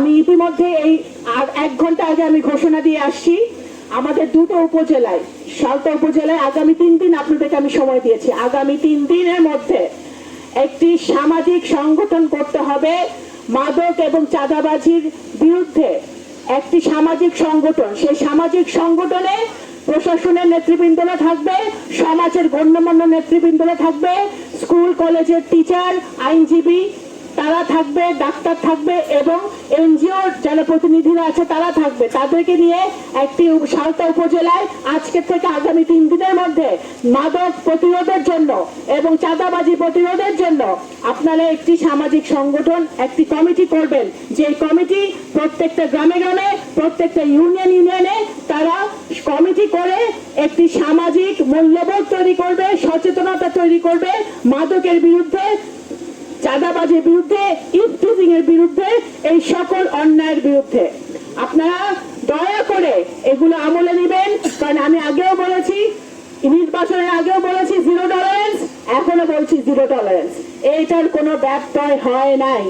আমি ইতিমধ্যে এই 1 ঘন্টা আগে আমি ঘোষণা দিয়ে আসছি, আমাদের দুটো উপজেলায়, সালতা উপজেলায় আগামী 3 দিন আপনাদেরকে আমি সময় দিয়েছি, আগামী 3 দিনের মধ্যে একটি সামাজিক সংগঠন করতে হবে মাদক এবং চাঁদাবাজির বিরুদ্ধে। একটি সামাজিক সংগঠন, সেই সামাজিক সংগঠনে প্রশাসনের নেতৃবৃন্দরা থাকবে, সমাজের গণ্যমান্য নেতৃবৃন্দরা থাকবে, স্কুল কলেজের টিচার, আইনজীবী তারা থাকবে, ডাক্তার থাকবে এবং এনজিওর যারা প্রতিনিধিরা আছে তারা থাকবে। তাদেরকে নিয়ে একটি সালতা উপজেলায় আজকে থেকে আগামী 3 দিনের মধ্যে মাদক প্রতিরোধের জন্য এবং চাঁদাবাজি প্রতিরোধের জন্য আপনারা একটি সামাজিক সংগঠন, একটি কমিটি করবেন। যে কমিটি প্রত্যেকটা গ্রামে গ্রামে, প্রত্যেকটা ইউনিয়নে তারা কমিটি করে একটি সামাজিক মূল্যবোধ তৈরি করবে, সচেতনতা তৈরি করবে মাদকের বিরুদ্ধে, চাঁদাবাজির বিরুদ্ধে, ইফটিজিং এর বিরুদ্ধে, এই সকল অন্যায়ের বিরুদ্ধে। আপনারা দয়া করে এগুলো আমলে নেবেন, কারণ আমি আগেও বলেছি, নির্বাচনের আগেও বলেছি জিরো টলারেন্স, এখনো বলছি জিরো টলারেন্স। এইটার কোনো ব্যত্যয় হয় নাই।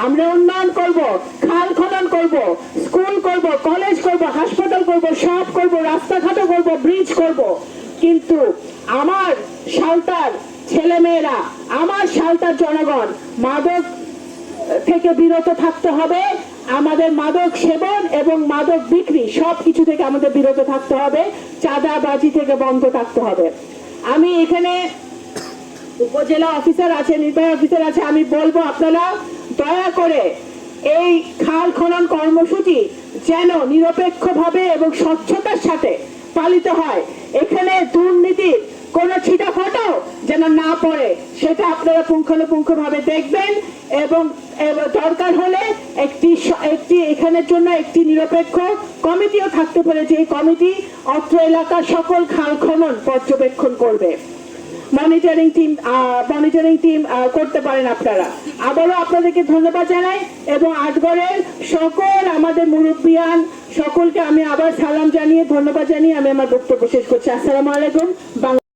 আমরা উন্নয়ন করব, খাল খনন করব, স্কুল করব, কলেজ করব, হাসপাতাল করব, সব করব, রাস্তাঘাটও করব, ব্রিজ করব, কিন্তু আমার সালতার ছেলেমেয়েরা, আমার সালতার জনগণ মাদক থেকে বিরত থাকতে হবে। আমাদের মাদক সেবন এবং মাদক বিক্রি সবকিছু থেকে আমাদের বিরত থাকতে হবে, চাঁদাবাজি থেকে বন্ধ থাকতে হবে। আমি এখানে উপজেলা অফিসার আছে, নির্বাহী অফিসার আছে, আমি বলবো আপনারা দয়া করে এই খাল খনন কর্মসূচি যেন নিরপেক্ষভাবে এবং স্বচ্ছতার সাথে পালিত হয়। এখানে দুর্নীতির কোন ছিটাফাটাও যেন না পড়ে, সেটা আপনারা পুঙ্খানুপুঙ্খভাবে দেখবেন এবং দরকার হলে একটি এখানের জন্য একটি নিরপেক্ষ কমিটিও থাকতে পারে, যে কমিটি অত্র এলাকার সকল খাল খনন পর্যবেক্ষণ করবে। মনিটরিং টিম করতে পারেন আপনারা। আবারও আপনাদেরকে ধন্যবাদ জানাই এবং আটগড়ের সকল আমাদের মুরব্বিয়ান সকলকে আমি আবার সালাম জানিয়ে, ধন্যবাদ জানিয়ে আমি আমার বক্তব্য শেষ করছি। আসসালামু আলাইকুম।